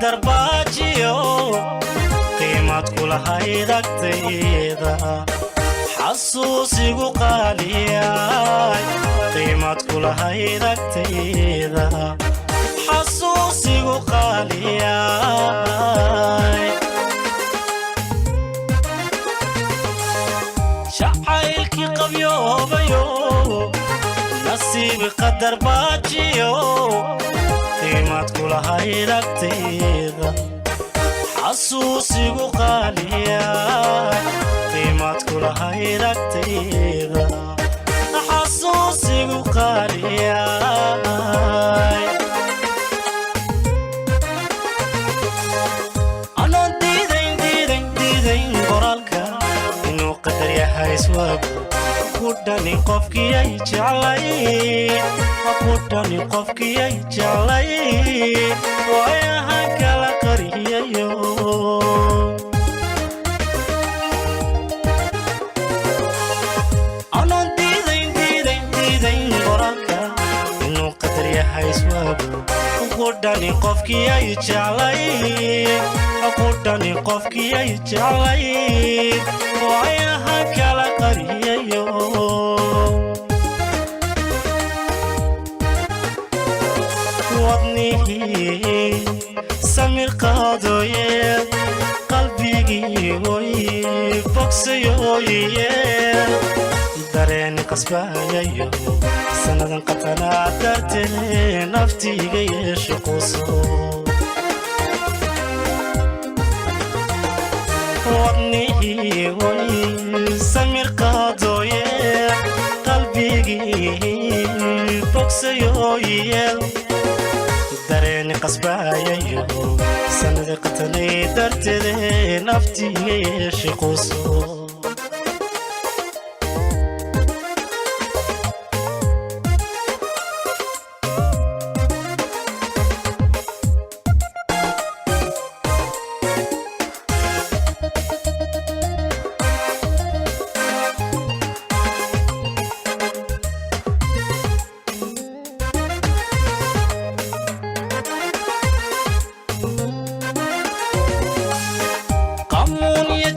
qadar baajiyo qiimad kula haydagtayda xasuusigu qaaliyay qiimad kula haydagtayda xasuusigu qaaliyay shacaylki qabyoobayo nasiib qadar baajiyo qiimad kula haydagtayda xasuusigu qaaliyay qiimad kula haydagtayda xasuusigu qaaliyay anaan diidayn qoraalka inuu qadar yahay iswaagu kudhani qofkiyay jeclay kudhani qofkiyay jeclay waayahan kala qariyayo anaan diidayn qoraalka inuu qadar yahay iswaagu kudhani qofkiyay jeclay kudhani qofkiyay jeclay waayahan kala qariyayo wadnihii samir qaadooye qalbigii oy bogsayooye dareeni qasbayayo sannadan qatanaa dartee naftiiga yeesho quuso wadnihii oy samir qaadooye qalbigii bogsayooye dareeni qasbayayo sanada qatanay darteede naftiiga yeeshe quuso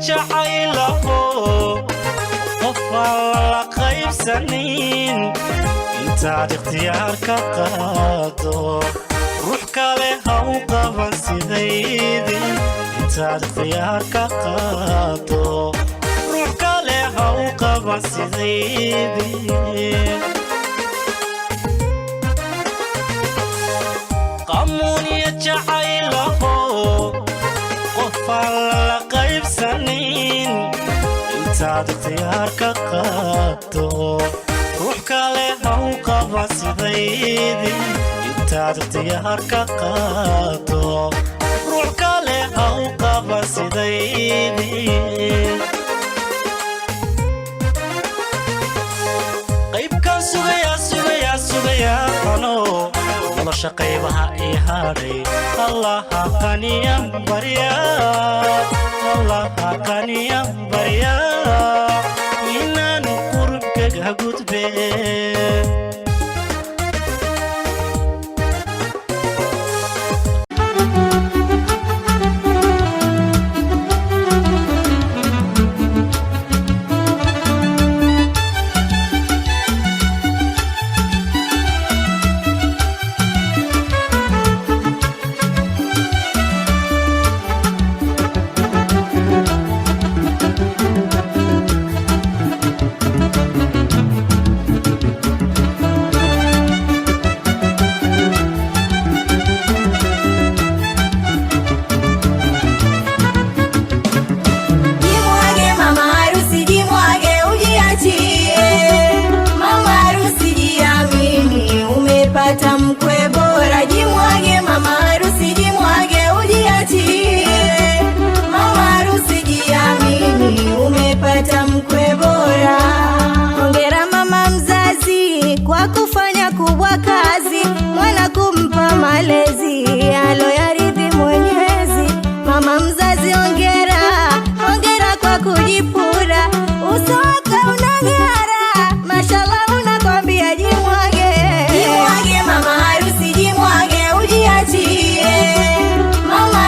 jacaylaho qofaan la qaybsanin intaad ikhtiyaar ka qaado ruux kale ha u qaban sidaydii intaad ikhtiyaar ka qaado ruux kale ha u qaban sidaydii qamuuniya jacaylaho qofaan la qaybsanin intaad ikhtiyaar ka qaado ruux kale ha u qaban sidaydii intaad ikhtiyaar ka qaado ruux kale ha u qaban sidaydii qaybkaan sugayaa qano nolosha qaybaha ii hadhay allaha qaniyan barya allaha qaniyan barya inaan qurubkaga gudbe kufanya kubwa kazi mwana kumpa malezi aloyarithi Mwenyezi. Mama mzazi ongera, ongera kwa kujipura, uso wako unang'ara, mashallah unakwambia jimwage. Jimwage mama harusi, jimwage ujiachie. Mama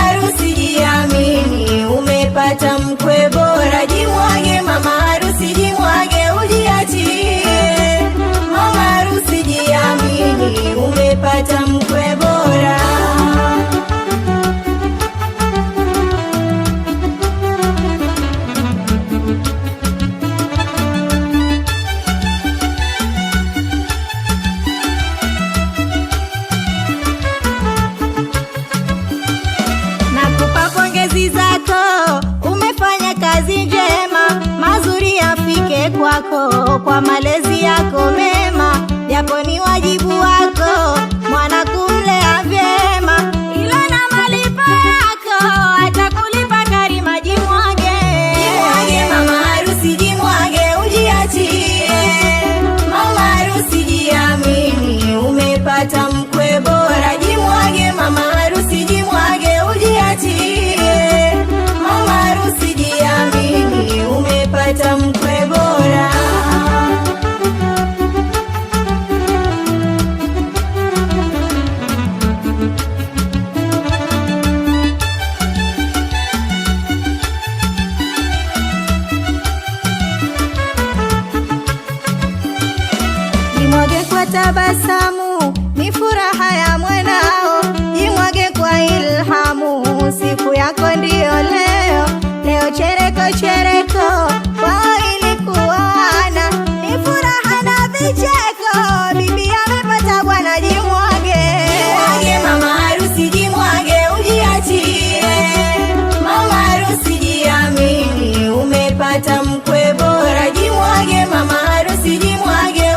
kwako kwa malezi yako mema, japo ni wajibu wako mwana kumlea vyema, ila na malipo yako atakulipa Karima. Jimwage, jimwage mama harusi, jimwage ujiachie mama harusi, jiamini umepata mkwe bora. Jimwage mama harusi, jimwage ujiachie mama harusi, jiamini umepata mkwe bora. Jimwage kwa tabasamu, ni furaha ya mwanao. Jimwage kwa ilhamu, siku yako ndiyo leo. Leo chereko chereko kwao ilikuwana, ni furaha na vicheko, bibi amepata bwana. Jimwage, jimwage mama harusi, jimwage ujiachie mama harusi, jiamini umepata mkwe bora. Jimwage mama harusi, jimwage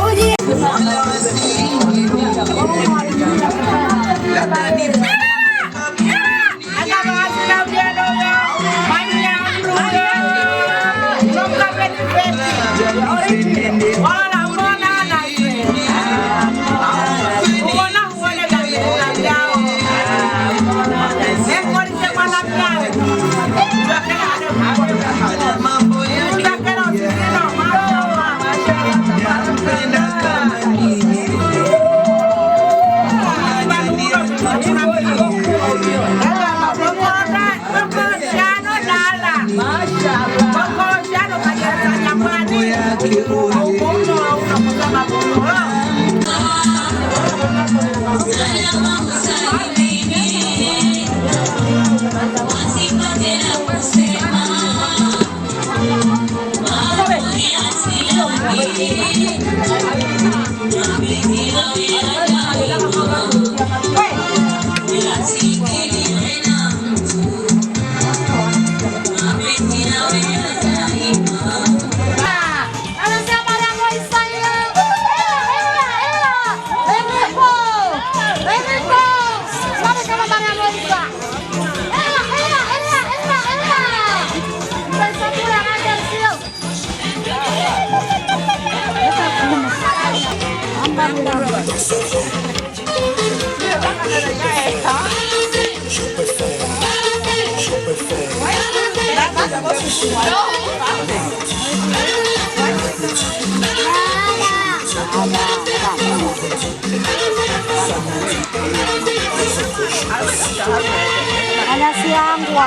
anasiangwa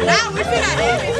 Now we feel like